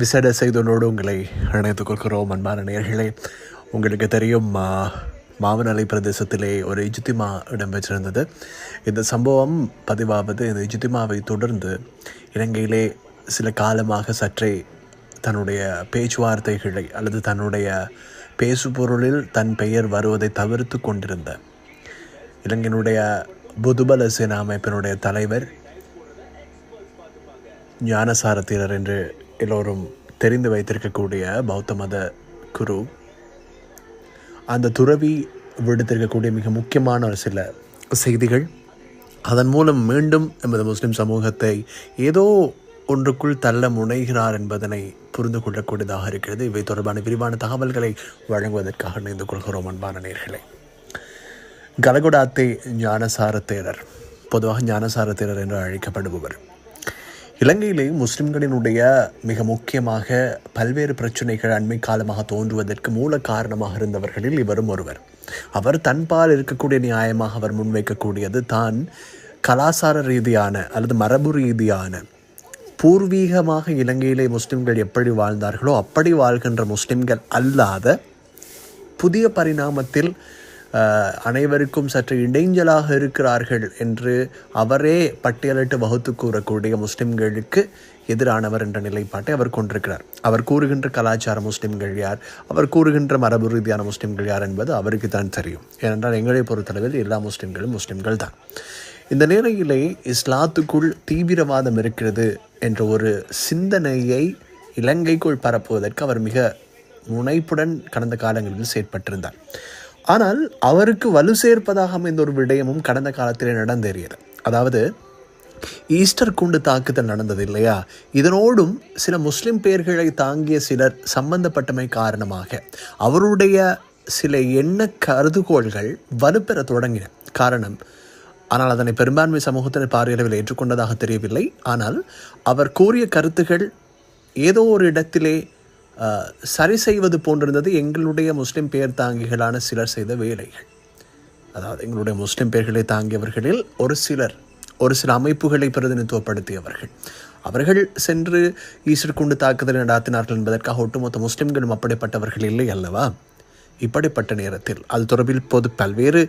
விசேட செய்தனோடு உங்களை இணைத்துக் கொள்கிறோம். அன்பான நேயர்களே, உங்களுக்கு தெரியும், மாவனலை பிரதேசத்திலே ஒரு இஜ்திமா இடம்பெற்றிருந்தது. இந்த சம்பவம் பதிவாவது இந்த இஜ்திமாவை தொடர்ந்து இலங்கையிலே சில காலமாக சற்றே தன்னுடைய பேச்சுவார்த்தைகளை அல்லது தன்னுடைய பேசுபொருளில் தன் பெயர் வருவதை தவிர்த்து கொண்டிருந்த இலங்கையினுடைய பொதுபல சேனா அமைப்பினுடைய தலைவர் ஞானசார தேரர் என்று எல்லோரும் தெரிந்து வைத்திருக்கக்கூடிய பௌத்த மத குரு, அந்த துறவி விடுத்திருக்கக்கூடிய மிக முக்கியமான ஒரு சில செய்திகள், அதன் மூலம் மீண்டும் எமது முஸ்லிம் சமூகத்தை ஏதோ ஒன்றுக்குள் தள்ள முனைகிறார் என்பதனை புரிந்து கொள்ளக்கூடியதாக இருக்கிறது. இவை தொடர்பான விரிவான தகவல்களை வழங்குவதற்காக இணைந்து கொள்கிறோம். அன்பான நேயர்களே, கலகொடாத்தே ஞானசார தேரர், பொதுவாக ஞானசார தேரர் என்று அழைக்கப்படுபவர், இலங்கையிலே முஸ்லிம்களினுடைய மிக முக்கியமாக பல்வேறு பிரச்சனைகள் அண்மை காலமாக தோன்றுவதற்கு மூல காரணமாக இருந்தவர்களில் இவரும் ஒருவர். அவர் தன்பால் இருக்கக்கூடிய நியாயமாக அவர் முன்வைக்கக்கூடியது தான் கலாச்சார ரீதியான அல்லது மரபு ரீதியான பூர்வீகமாக இலங்கையிலே முஸ்லிம்கள் எப்படி வாழ்ந்தார்களோ அப்படி வாழ்கின்ற முஸ்லிம்கள் அல்லாத புதிய பரிணாமத்தில் அனைவருக்கும் சற்று இடைஞ்சலாக இருக்கிறார்கள் என்று அவரே பட்டியலிட்டு வகுத்து கூறக்கூடிய முஸ்லிம்களுக்கு எதிரானவர் என்ற நிலைப்பாட்டை அவர் கொண்டிருக்கிறார். அவர் கூறுகின்ற கலாச்சார முஸ்லிம்கள் யார், அவர் கூறுகின்ற மரபு ரீதியான முஸ்லிம்கள் யார் என்பது அவருக்கு தான் தெரியும். ஏனென்றால் எங்களை பொறுத்தளவில் எல்லா முஸ்லிம்களும் முஸ்லிம்கள் தான். இந்த நிலையிலே இஸ்லாத்துக்குள் தீவிரவாதம் இருக்கிறது என்ற ஒரு சிந்தனையை இலங்கைக்குள் பரப்புவதற்கு அவர் மிக முனைப்புடன் கடந்த காலங்களில் செயற்பட்டிருந்தார். ஆனால் அவருக்கு வலு சேர்ப்பதாக அமைந்த ஒரு விடயமும் கடந்த காலத்திலே நடந்தேறியது. அதாவது ஈஸ்டர் குண்டு தாக்குதல் நடந்தது இல்லையா? இதனோடும் சில முஸ்லிம் பெயர்களை தாங்கிய சிலர் சம்பந்தப்பட்டமை காரணமாக அவருடைய சில எண்ண கருதுகோள்கள் வலுப்பெற தொடங்கின. காரணம், ஆனால் அதனை பெரும்பான்மை சமூகத்தினர் பாரியளவில் ஏற்றுக்கொண்டதாக தெரியவில்லை. ஆனால் அவர் கூறிய கருத்துகள் ஏதோ ஒரு இடத்திலே சரி செய்வது போன்றிருந்தது எங்களுடைய முஸ்லிம் பெயர் தாங்கிகளான சிலர் செய்த வேலைகள். அதாவது எங்களுடைய முஸ்லிம் பெயர்களை தாங்கியவர்களில் ஒரு சில அமைப்புகளை பிரதிநிதித்துவப்படுத்தியவர்கள், அவர்கள் சென்று ஈஸ்டர் குண்டு தாக்குதல் நடாத்தினார்கள் என்பதற்காக ஒட்டுமொத்த முஸ்லிம்களும் அப்படிப்பட்டவர்கள் இல்லை அல்லவா? இப்படிப்பட்ட நேரத்தில் அது தொடர்பில் இப்போது பல்வேறு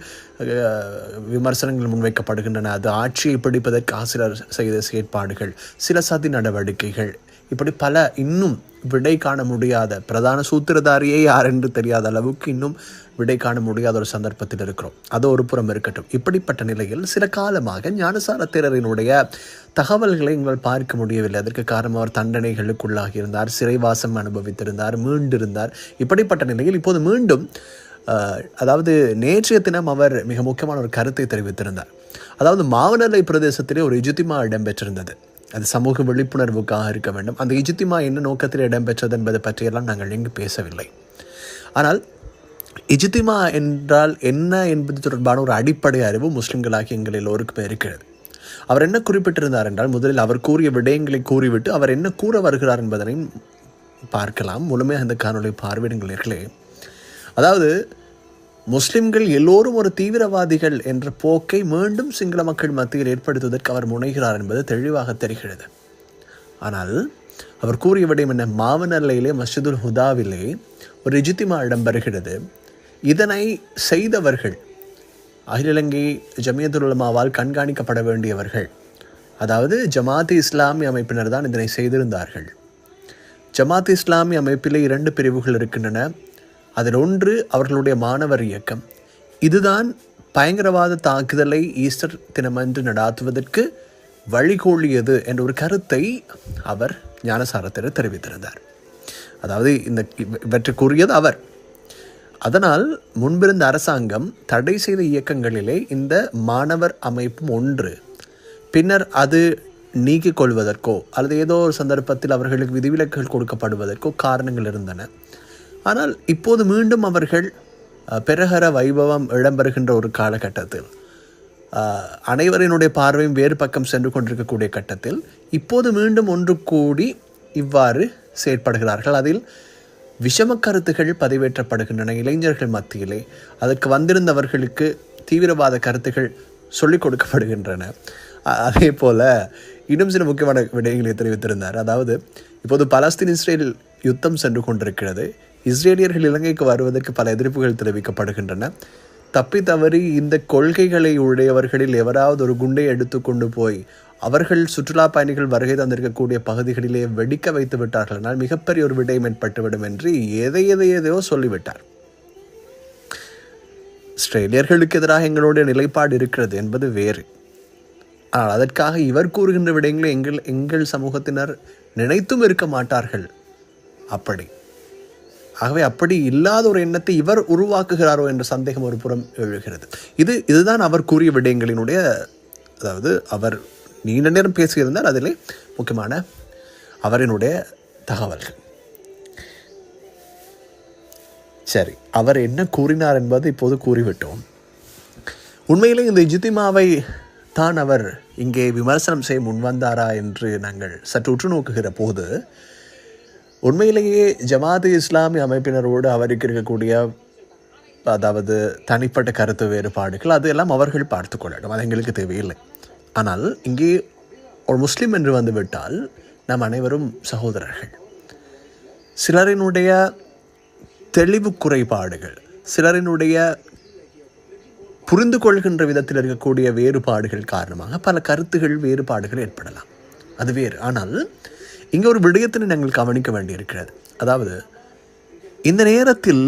விமர்சனங்கள் முன்வைக்கப்படுகின்றன. அது ஆட்சியை பிடிப்பதற்காக சிலர் செய்த செயற்பாடுகள், சில சதி நடவடிக்கைகள், இப்படி பல இன்னும் விடை காண முடியாத, பிரதான சூத்திரதாரியே யார் என்று தெரியாத அளவுக்கு இன்னும் விடை காண முடியாத ஒரு சந்தர்ப்பத்தில் இருக்கிறோம். அது ஒரு புறம் இருக்கட்டும். இப்படிப்பட்ட நிலையில் சில காலமாக ஞானசார தேரரினுடைய தகவல்களை எங்களால் பார்க்க முடியவில்லை. அதற்கு காரணம், அவர் தண்டனைகளுக்குள்ளாகி இருந்தார், சிறைவாசம் அனுபவித்திருந்தார், மீண்டிருந்தார். இப்படிப்பட்ட நிலையில் இப்போது மீண்டும், அதாவது நேற்றைய தினம் அவர் மிக முக்கியமான ஒரு கருத்தை தெரிவித்திருந்தார். அதாவது மாவனலை பிரதேசத்திலே ஒரு இஜ்திமா இடம்பெற்றிருந்தது. அது சமூக விழிப்புணர்வுக்காக இருக்க வேண்டும். அந்த இஜ்திமா என்ன நோக்கத்தில் இடம்பெற்றது என்பதை பற்றியெல்லாம் நாங்கள் இங்கு பேசவில்லை. ஆனால் இஜ்திமா என்றால் என்ன என்பது தொடர்பான ஒரு அடிப்படை அறிவு முஸ்லிம்களாகி எங்கள் எல்லோருக்குமே இருக்கிறது. அவர் என்ன குறிப்பிட்டிருந்தார் என்றால், முதலில் அவர் கூறிய விடயங்களை கூறிவிட்டு அவர் என்ன கூற வருகிறார் என்பதனை பார்க்கலாம். முழுமையாக அந்த காணொலி பார்வையிடுங்களே. அதாவது முஸ்லிம்கள் எல்லோரும் ஒரு தீவிரவாதிகள் என்ற போக்கை மீண்டும் சிங்கள மக்கள் மத்தியில் ஏற்படுத்துவதற்கு அவர் முனைகிறார் என்பது தெளிவாக தெரிகிறது. ஆனால் அவர் கூறிய விடயம் என்ன? மாவனல்லையிலே மஸ்ஜிதுல் ஹுதாவிலே ஒரு இஜ்திமா இடம்பெறுகிறது. இதனை செய்தவர்கள் அகில இலங்கை ஜமியத்துல் உலமாவால் கண்காணிக்கப்பட வேண்டியவர்கள், அதாவது ஜமாத் இஸ்லாமிய அமைப்பினர் தான் இதனை செய்திருந்தார்கள். ஜமாத் இஸ்லாமிய அமைப்பிலே 2 பிரிவுகள் இருக்கின்றன. அதில் ஒன்று அவர்களுடைய மாணவர் இயக்கம். இதுதான் பயங்கரவாத தாக்குதலை ஈஸ்டர் தினமன்று நடாத்துவதற்கு வழிகோலியது என்ற ஒரு கருத்தை அவர் ஞானசாரத்தில் தெரிவித்திருந்தார். அதாவது இவற்றை கூறியது அவர். அதனால் முன்பிருந்த அரசாங்கம் தடை செய்த இயக்கங்களிலே இந்த மாணவர் அமைப்பும் ஒன்று. பின்னர் அது நீக்கிக் கொள்வதற்கோ அல்லது ஏதோ ஒரு சந்தர்ப்பத்தில் அவர்களுக்கு விதிவிலக்குகள் கொடுக்கப்படுவதற்கோ காரணங்கள் இருந்தன. ஆனால் இப்போது மீண்டும் அவர்கள் பெருகர வைபவம் இடம்பெறுகின்ற ஒரு காலகட்டத்தில், அனைவரினுடைய பார்வையும் வேறு பக்கம் சென்று கொண்டிருக்கக்கூடிய கட்டத்தில் இப்போது மீண்டும் ஒன்று கூடி இவ்வாறு செயற்படுகிறார்கள். அதில் விஷம கருத்துகள் பதிவேற்றப்படுகின்றன இளைஞர்கள் மத்தியிலே. அதற்கு வந்திருந்தவர்களுக்கு தீவிரவாத கருத்துகள் சொல்லிக் கொடுக்கப்படுகின்றன. அதே போல் இன்னும் சில முக்கியமான விடயங்களை தெரிவித்திருந்தார். அதாவது இப்போது பலஸ்தீன் இஸ்ரேல் யுத்தம் சென்று கொண்டிருக்கிறது. இஸ்ரேலியர்கள் இலங்கைக்கு வருவதற்கு பல எதிர்ப்புகள் தெரிவிக்கப்படுகின்றன. தப்பி தவறி இந்த கொள்கைகளை உடையவர்களில் எவராவது ஒரு குண்டை எடுத்துக்கொண்டு போய் அவர்கள் சுற்றுலா பயணிகள் வருகை தந்திருக்கக்கூடிய பகுதிகளிலே வெடிக்க வைத்து விட்டார்கள் என்றால் மிகப்பெரிய ஒரு விடயம் ஏற்பட்டுவிடும் என்று எதையோ சொல்லிவிட்டார். இஸ்ரேலியர்களுக்கு எதிராக எங்களுடைய நிலைப்பாடு இருக்கிறது என்பது வேறு. ஆனால் அதற்காக இவர் கூறுகின்ற விடயங்களை எங்கள் சமூகத்தினர் நினைத்தும் இருக்க மாட்டார்கள். ஆகவே அப்படி இல்லாத ஒரு எண்ணத்தை இவர் உருவாக்குகிறாரோ என்ற சந்தேகம் ஒரு புறம் எழுகிறது. இதுதான் அவர் கூறிய விடயங்களினுடைய, அதாவது அவர் நீண்ட நேரம் பேசியிருந்தார். அதிலே முக்கியமான அவரினுடைய தகவல்கள். சரி, அவர் என்ன கூறினார் என்பது இப்போது கூறிவிட்டோம். உண்மையிலே இந்த இஜ்திமாவை தான் அவர் இங்கே விமர்சனம் செய்ய முன்வந்தாரா என்று நாங்கள் சற்று உற்று நோக்குகிற போது உண்மையிலேயே ஜமாத் இஸ்லாமிய அமைப்பினரோடு அவருக்கு இருக்கக்கூடிய, அதாவது தனிப்பட்ட கருத்து வேறுபாடுகள், அதெல்லாம் அவர்கள் பார்த்து கொள்ளட்டும், அது எங்களுக்கு தேவையில்லை. ஆனால் இங்கே ஒரு முஸ்லீம் என்று வந்துவிட்டால் நாம் அனைவரும் சகோதரர்கள். சிலரினுடைய தெளிவு குறைபாடுகள், சிலரினுடைய புரிந்து கொள்கின்ற விதத்தில் இருக்கக்கூடிய வேறுபாடுகள் காரணமாக பல கருத்துகள் வேறுபாடுகள் ஏற்படலாம், அது வேறு. ஆனால் இங்கே ஒரு விடயத்தினை நாங்கள் கவனிக்க வேண்டியிருக்கிறது. அதாவது இந்த நேரத்தில்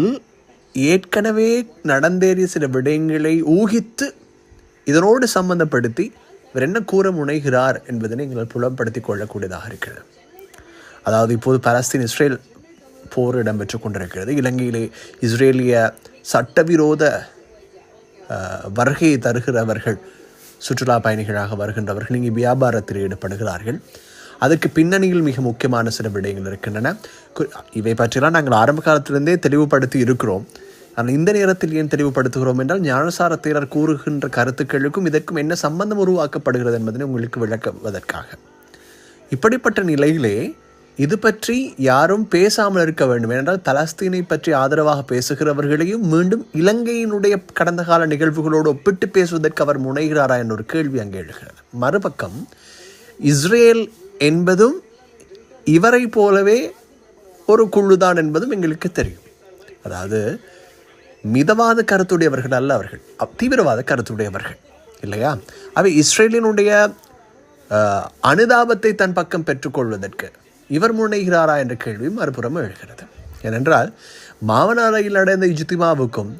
ஏற்கனவே நடந்தேறிய சில விடயங்களை ஊகித்து இதனோடு சம்பந்தப்படுத்தி இவர் என்ன கூற முனைகிறார் என்பதனை எங்கள் புலப்படுத்தி கொள்ளக்கூடியதாக இருக்கிறது. அதாவது இப்போது பலஸ்தீன் இஸ்ரேல் போர் இடம்பெற்று கொண்டிருக்கிறது. இலங்கையிலே இஸ்ரேலிய சட்டவிரோத வருகையை தருகிறவர்கள், சுற்றுலா பயணிகளாக வருகின்றவர்கள் இங்கே வியாபாரத்தில் ஈடுபடுகிறார்கள். அதற்கு பின்னணியில் மிக முக்கியமான சில விடயங்கள் இருக்கின்றன. இவை பற்றியெல்லாம் நாங்கள் ஆரம்ப காலத்திலிருந்தே தெளிவுபடுத்தி இருக்கிறோம். ஆனால் இந்த நேரத்தில் ஏன் தெளிவுபடுத்துகிறோம் என்றால், ஞானசார தேரர் கூறுகின்ற கருத்துக்களுக்கும் இதற்கும் என்ன சம்பந்தம் உருவாக்கப்படுகிறது என்பதனை உங்களுக்கு விளக்குவதற்காக. இப்படிப்பட்ட நிலையிலே இது பற்றி யாரும் பேசாமல் இருக்க வேண்டும். ஏனென்றால் பலஸ்தீனை பற்றி ஆதரவாக பேசுகிறவர்களையும் மீண்டும் இலங்கையினுடைய கடந்த கால நிகழ்வுகளோடு ஒப்பிட்டு பேசுவதற்கு அவர் முனைகிறாரா என்ற ஒரு கேள்வி அங்கே எழுகிறது. மறுபக்கம் இஸ்ரேல் என்பதும் இவரை போலவே ஒரு குழுதான் என்பதும் எங்களுக்கு தெரியும். அதாவது மிதவாத கருத்துடையவர்கள் அல்ல, அவர்கள் தீவிரவாத கருத்துடையவர்கள் இல்லையா? அவை இஸ்ரேலினுடைய அனுதாபத்தை தன் பக்கம் பெற்றுக்கொள்வதற்கு இவர் முனைகிறாரா என்ற கேள்வி மறுபுறம் எழுகிறது. ஏனென்றால் மாவனாரையில் அடைந்த இஜ்திமாவுக்கும்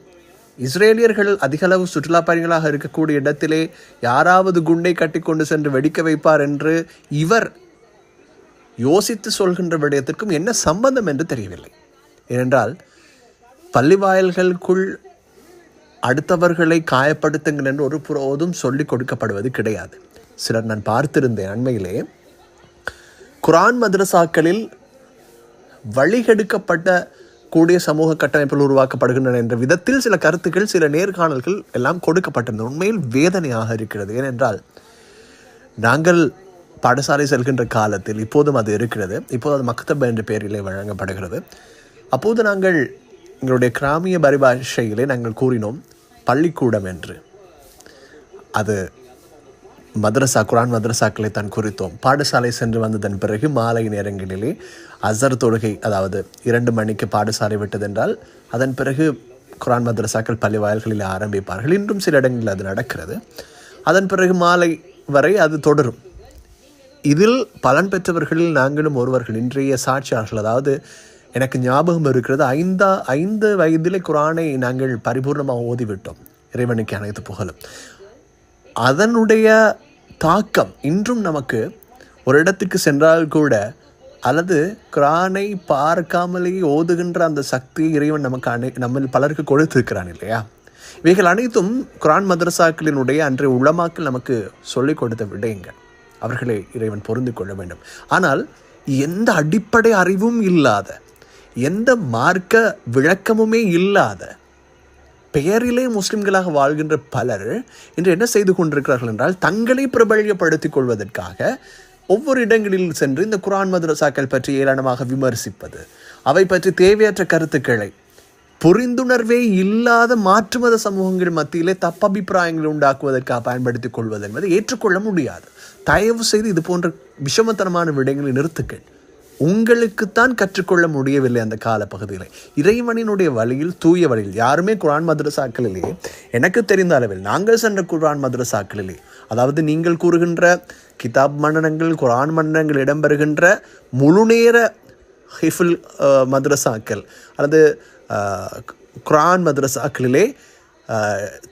இஸ்ரேலியர்கள் அதிகளவு சுற்றுலா பயணிகளாக இருக்கக்கூடிய இடத்திலே யாராவது குண்டை கட்டி கொண்டு சென்று வெடிக்க வைப்பார் என்று இவர் யோசித்து சொல்கின்ற விடயத்திற்கும் என்ன சம்பந்தம் என்று தெரியவில்லை. ஏனென்றால் பள்ளி வாயில்களுக்குள் அடுத்தவர்களை காயப்படுத்துங்கள் என்று ஒரு புறோதும் சொல்லிக் கொடுக்கப்படுவது கிடையாது. சிலர் நான் பார்த்திருந்தேன் அண்மையிலே குரான் மதரசாக்களில் வழிகெடுக்கப்பட்ட கூடிய சமூக கட்டமைப்பில் உருவாக்கப்படுகின்றன என்ற விதத்தில் சில கருத்துக்கள், சில நேர்காணல்கள் எல்லாம் கொடுக்கப்பட்டிருந்தது. உண்மையில் வேதனையாக இருக்கிறது. ஏனென்றால் நாங்கள் பாடசாலை செல்கின்ற காலத்தில், இப்போதும் அது இருக்கிறது, இப்போது அது மக்தப் என்ற பெயரிலே வழங்கப்படுகிறது. அப்போது நாங்கள் எங்களுடைய கிராமிய பரிபாஷையிலே நாங்கள் கூறினோம் பள்ளிக்கூடம் என்று. அது மதரசா, குரான் மதரசாக்களை தான் குறித்தோம். பாடசாலை சென்று வந்ததன் பிறகு மாலை நேரங்களிலே அசர் தொழுகை, அதாவது 2 மணிக்கு பாடசாலை விட்டதென்றால் அதன் பிறகு குரான் மதரசாக்கள் பள்ளி வாயில்களில் ஆரம்பிப்பார்கள். இன்றும் சில இடங்களில் அது நடக்கிறது. அதன் பிறகு மாலை வரை அது தொடரும். இதில் பலன் பெற்றவர்களில் நாங்களும் ஒருவர்கள், இன்றைய சாட்சியாளர்கள். அதாவது எனக்கு ஞாபகம் இருக்கிறது, 5 வயதிலே குரானை நாங்கள் பரிபூர்ணமாக ஓதிவிட்டோம். இறைவனுக்கு அனைத்து புகழும். அதனுடைய தாக்கம் இன்றும் நமக்கு ஒரு இடத்துக்கு சென்றால் கூட, அல்லது குரானை பார்க்காமலே ஓதுகின்ற அந்த சக்தி இறைவன் நமக்கு நம்ம பலருக்கு கொடுத்திருக்கிறான் இல்லையா? இவைகள் அனைத்தும் குரான் மதரசாக்களினுடைய அன்றைய உலமாக்கள் நமக்கு சொல்லிக் கொடுத்த விடயங்கள். அவர்களை இறைவன் பொருந்து கொள்ள வேண்டும். ஆனால் எந்த அடிப்படை அறிவும் இல்லாத, எந்த மார்க்க விளக்கமுமே இல்லாத, பெயரிலே முஸ்லிம்களாக வாழ்கின்ற பலர் இன்று என்ன செய்து கொண்டிருக்கிறார்கள் என்றால், தங்களை பிரபல்யப்படுத்திக் கொள்வதற்காக ஒவ்வொரு இடங்களில் சென்று இந்த குரான் மதரசாக்கள் பற்றி ஏளனமாக விமர்சிப்பது, அவை பற்றி தேவையற்ற கருத்துக்களை புரிந்துணர்வே இல்லாத மாற்று மத சமூகங்கள் மத்தியிலே தப்பபிப்பிராயங்களை உண்டாக்குவதற்காக பயன்படுத்திக் கொள்வது என்பதை ஏற்றுக்கொள்ள முடியாது. தயவு செய்து இது போன்ற விஷமத்தனமான விடயங்களை நிறுத்துக்கள். உங்களுக்குத்தான் கற்றுக்கொள்ள முடியவில்லை அந்த காலப்பகுதியில். இறைவனினுடைய வழியில், தூய வழியில் யாருமே குர்ஆன் மദ്രസാக்களிலே, எனக்கு தெரிந்த அளவில் நாங்கள் சென்ற குர்ஆன் மദ്രസാக்களிலே, அதாவது நீங்கள் கூறுகின்ற கிதாப் மன்னனங்கள், குர்ஆன் மன்னனங்கள் இடம்பெறுகின்ற முழுநேர ஹிஃபுல் மദ്രസാக்கள் அல்லது குர்ஆன் மദ്രസാக்களிலே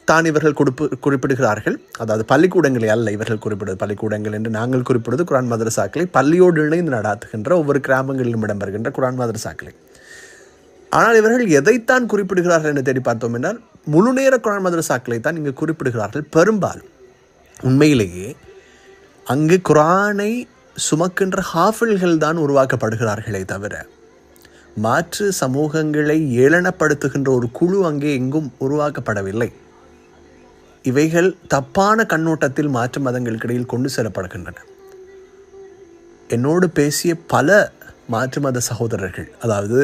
தான் இவர்கள் குறிப்பிடுகிறார்கள். அதாவது பள்ளிக்கூடங்களை அல்ல இவர்கள் குறிப்பிடுவது, பள்ளிக்கூடங்கள் என்று நாங்கள் குறிப்பிடுவது குர்ஆன் மദ്രസാக்களை பள்ளியோடு இணைந்து நடாத்துகின்ற ஒவ்வொரு கிராமங்களிலும் இடம்பெறுகின்ற குர்ஆன் மദ്രസാக்களை. ஆனால் இவர்கள் எதைத்தான் குறிப்பிடுகிறார்கள் என்று தேடி பார்த்தோம் என்றால் முழுநேர குர்ஆன் மദ്രസാக்களை தான் இங்கு குறிப்பிடுகிறார்கள் பெரும்பாலும். உண்மையிலேயே அங்கு குர்ஆனை சுமக்கின்ற ஹாஃபில்கள் தான் உருவாக்கப்படுகிறார்களே தவிர மாற்று சமூகங்களை ஏளனப்படுத்துகின்ற ஒரு குழு அங்கே எங்கும் உருவாக்கப்படவில்லை. இவைகள் தப்பான கண்ணோட்டத்தில் மாற்று மதங்களுக்கிடையில் கொண்டு செல்லப்படுகின்றன. என்னோடு பேசிய பல மாற்று மத சகோதரர்கள், அதாவது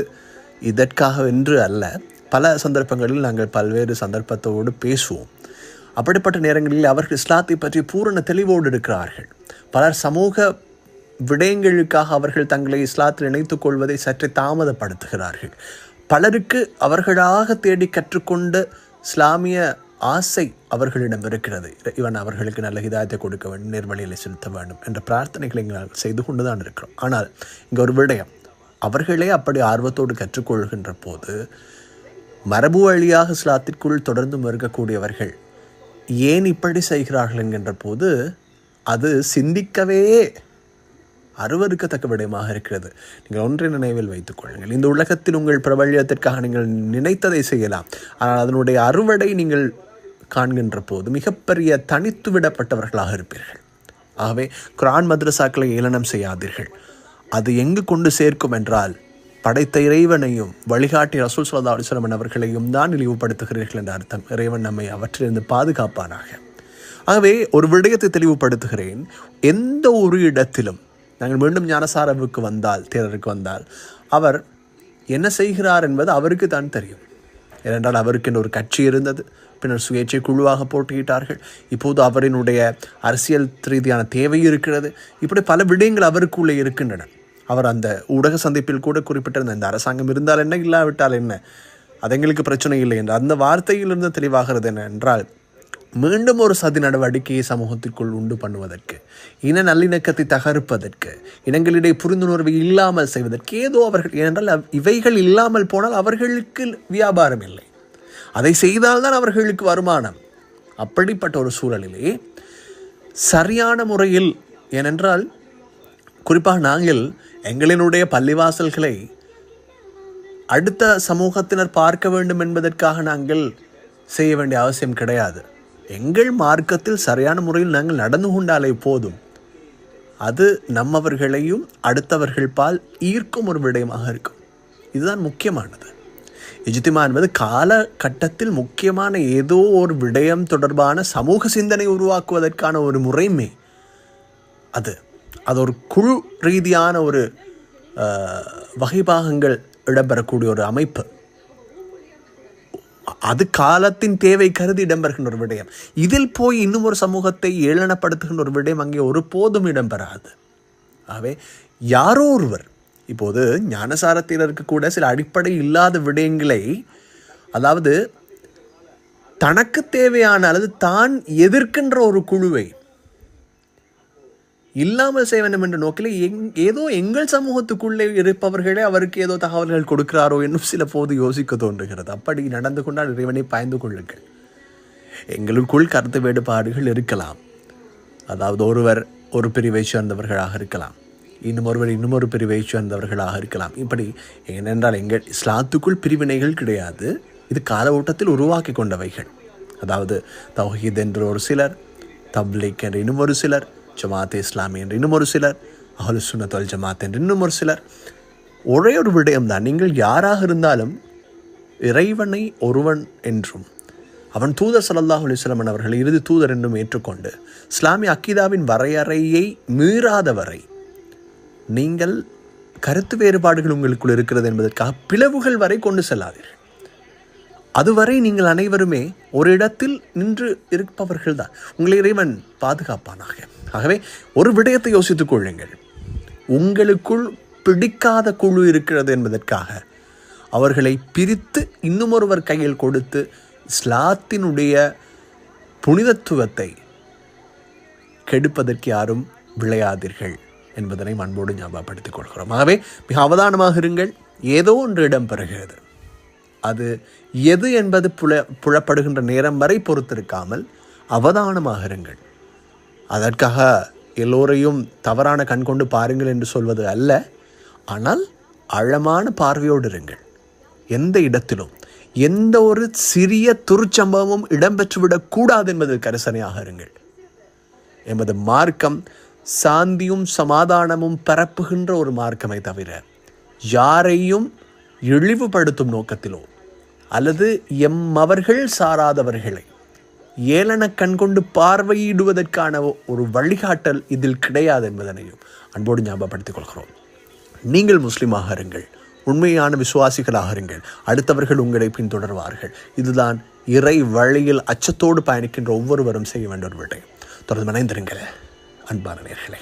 இதற்காக என்று அல்ல, பல சந்தர்ப்பங்களில் நாங்கள் பல்வேறு சந்தர்ப்பத்தோடு பேசுவோம். அப்படிப்பட்ட நேரங்களில் அவர்கள் இஸ்லாத்தை பற்றி பூரண தெளிவோடு இருக்கிறார்கள். பலர் சமூக விடயங்களுக்காக அவர்கள் தங்களை இஸ்லாத்தில் இணைத்துக் கொள்வதை சற்று தாமதப்படுத்துகிறார்கள். பலருக்கு அவர்களாக தேடி கற்றுக்கொண்ட இஸ்லாமிய ஆசை அவர்களிடம் இருக்கிறது. இவன் அவர்களுக்கு நல்ல ஹிதாயத்தை கொடுக்க வேண்டும், நேர்வழியில் செலுத்த வேண்டும் என்ற பிரார்த்தனைகளை எங்களால் செய்து கொண்டு தான் இருக்கிறோம். ஆனால் இங்கே ஒரு விடயம், அவர்களே அப்படி ஆர்வத்தோடு கற்றுக்கொள்கின்ற போது மரபு வழியாக இஸ்லாத்திற்குள் தொடர்ந்து இருக்கக்கூடியவர்கள் ஏன் இப்படி செய்கிறார்கள் என்கின்ற போது அது சிந்திக்கவே அருவருக்கத்தக்க விடயமாக இருக்கிறது. நீங்கள் ஒன்றை நினைவில் வைத்துக் கொள்ளுங்கள். இந்த உலகத்தில் உங்கள் பிரபல்யத்திற்காக நீங்கள் நினைத்ததை செய்யலாம், ஆனால் அதனுடைய அறுவடை நீங்கள் காண்கின்ற போது மிகப்பெரிய தனித்து விடப்பட்டவர்களாக இருப்பீர்கள். ஆகவே குர்ஆன் மദ്രസാக்களை ஏளனம் செய்யாதீர்கள். அது எங்கு கொண்டு சேர்க்கும் என்றால் படைத்த இறைவனையும் வழிகாட்டி ரசூல் ஸல்லல்லாஹு அலைஹி வஸல்லம் அவர்களையும் தான் இழிவுபடுத்துகிறீர்கள் என்ற அர்த்தம். இறைவன் நம்மை அவற்றிலிருந்து பாதுகாப்பானாக. ஆகவே ஒரு விடயத்தை தெளிவுபடுத்துகிறேன். எந்த ஒரு இடத்திலும் நாங்கள் மீண்டும் ஞானசாரவுக்கு வந்தால், தேரருக்கு வந்தால், அவர் என்ன செய்கிறார் என்பது அவருக்கு தான் தெரியும். ஏனென்றால் அவருக்கு ஒரு கட்சி இருந்தது, பின்னர் சுயேட்சை குழுவாக போட்டியிட்டார்கள், இப்போது அவரினுடைய அரசியல் ரீதியான தேவை இருக்கிறது. இப்படி பல விடயங்கள் அவருக்குள்ளே இருக்கின்றன. அவர் அந்த ஊடக சந்திப்பில் கூட குறிப்பிட்டிருந்த இந்த அரசாங்கம் இருந்தால் என்ன, இல்லாவிட்டால் என்ன, அது எங்களுக்கு பிரச்சனை இல்லை என்று அந்த வார்த்தையிலிருந்து தெளிவாகிறது என்ன என்றால், மீண்டும் ஒரு சதி நடவடிக்கையை சமூகத்திற்குள் உண்டு பண்ணுவதற்கு, இன நல்லிணக்கத்தை தகர்ப்பதற்கு, இனங்களிடையே புரிந்துணர்வை இல்லாமல் செய்வதற்கு ஏதோ அவர்கள், ஏனென்றால் இவைகள் இல்லாமல் போனால் அவர்களுக்கு வியாபாரம் இல்லை, அதை செய்தால்தான் அவர்களுக்கு வருமானம். அப்படிப்பட்ட ஒரு சூழலிலே சரியான முறையில், ஏனென்றால் குறிப்பாக நாங்கள் எங்களினுடைய பள்ளிவாசல்களை அடுத்த சமூகத்தினர் பார்க்க வேண்டும் என்பதற்காக நாங்கள் செய்ய வேண்டிய அவசியம் கிடையாது. எங்கள் மார்க்கத்தில் சரியான முறையில் நாங்கள் நடந்து கொண்டாலே போதும். அது நம்மவர்களையும் அடுத்தவர்கள் பால் ஈர்க்கும் ஒரு விடயமாக இருக்கும். இதுதான் முக்கியமானது. இஜ்திமா என்பது காலகட்டத்தில் முக்கியமான ஏதோ ஒரு விடயம் தொடர்பான சமூக சிந்தனை உருவாக்குவதற்கான ஒரு முறைமை. அது ஒரு குழு ரீதியான ஒரு வகைபாகங்கள் இடம்பெறக்கூடிய ஒரு அமைப்பு. அது காலத்தின் தேவை கருதி இடம்பெறுகின்ற ஒரு விடயம். இதில் போய் இன்னும் ஒரு சமூகத்தை ஏளனப்படுத்துகின்ற ஒரு விடயம் அங்கே ஒரு போதும் இடம்பெறாது. ஆகவே யாரோ ஒருவர், இப்போது ஞானசாரத்தினருக்கு கூட சில அடிப்படை இல்லாத விடயங்களை, அதாவது தனக்கு தேவையான அல்லது தான் எதிர்க்கின்ற ஒரு குழுவை இல்லாமல் செய்ய வேண்டும் என்ற நோக்கில் ஏதோ எங்கள் சமூகத்துக்குள்ளே இருப்பவர்களே அவருக்கு ஏதோ தகவல்கள் கொடுக்கிறாரோ என்னும் சில போது யோசிக்க தோன்றுகிறது. அப்படி நடந்து கொண்டால் இறைவனை பாய்ந்து கொள்ளுங்கள். எங்களுக்குள் கருத்து வேறுபாடுகள் இருக்கலாம். அதாவது ஒருவர் ஒரு பிரிவை சேர்ந்தவர்களாக இருக்கலாம், ஒருவர் இன்னும் பிரிவை சேர்ந்தவர்களாக இருக்கலாம். இப்படி ஏனென்றால் எங்கள் இஸ்லாத்துக்குள் பிரிவினைகள் கிடையாது. இது கால ஓட்டத்தில் உருவாக்கி கொண்டவைகள். அதாவது தௌஹீத் என்று ஒரு சிலர், தப்லீக் என்று இன்னும் ஒரு சிலர், ஜமாத் இஸ்லாமி என்று இன்னும் ஒரு சிலர், அஹ்லுஸ் சுன்னத் வல் ஜமாத் என்று இன்னும் ஒரு சிலர். ஒரே ஒரு விடயம்தான், நீங்கள் யாராக இருந்தாலும் இறைவனை ஒருவன் என்றும் அவன் தூதர் ஸல்லல்லாஹு அலைஹி வஸல்லம் அவர்கள் இறுதி தூதர் என்றும் ஏற்றுக்கொண்டு இஸ்லாமிய அக்கீதாவின் வரையறையை மீறாதவரை நீங்கள் கருத்து வேறுபாடுகள் உங்களுக்குள் இருக்கிறது என்பதற்காக பிளவுகள் வரை கொண்டு செல்லாதீர்கள். அதுவரை நீங்கள் அனைவருமே ஒரு இடத்தில் நின்று இருப்பவர்கள் தான். உங்களை இறைவன் பாதுகாப்பானாக. ஆகவே ஒரு விடயத்தை யோசித்துக் கொள்ளுங்கள். உங்களுக்குள் பிடிக்காத குழு இருக்கிறது என்பதற்காக அவர்களை பிரித்து இன்னும் ஒருவர் கையில் கொடுத்து இஸ்லாத்தினுடைய புனிதத்துவத்தை கெடுப்பதற்கு யாரும் விளையாதீர்கள் என்பதனை அன்போடு ஞாபகப்படுத்திக் கொள்கிறோம். ஆகவே மிக அவதானமாக இருங்கள். ஏதோ ஒன்று இடம்பெறுகிறது, அது எது என்பது புலப்படுகின்ற நேரம் வரை பொறுத்திருக்காமல் அவதானமாக இருங்கள். அதற்காக எல்லோரையும் தவறான கண் கொண்டு பாருங்கள் என்று சொல்வது அல்ல, ஆனால் ஆழமான பார்வையோடு இருங்கள். எந்த இடத்திலும் எந்த ஒரு சிறிய துர்ச்சம்பவமும் இடம்பெற்றுவிடக் கூடாது என்பதில் கரிசனையாக இருங்கள். எமது மார்க்கம் சாந்தியும் சமாதானமும் பரப்புகின்ற ஒரு மார்க்கமை தவிர யாரையும் இழிவுபடுத்தும் நோக்கத்திலோ அல்லது அவர்கள் சாராதவர்களை ஏளன கண் கொண்டு பார்வையிடுவதற்கான ஒரு வழிகாட்டல் இதில் கிடையாது என்பதனையும் அன்போடு ஞாபகப்படுத்திக் கொள்கிறோம். நீங்கள் முஸ்லிமாக இருங்கள், உண்மையான விசுவாசிகளாக இருங்கள், அடுத்தவர்கள் உங்களை பின்தொடர்வார்கள். இதுதான் இறை வழியில் அச்சத்தோடு பயணிக்கின்ற ஒவ்வொருவரும் செய்ய வேண்டிய ஒரு விடயம். தொடர்ந்து இணைந்திருங்கள் அன்பான நேயர்களே.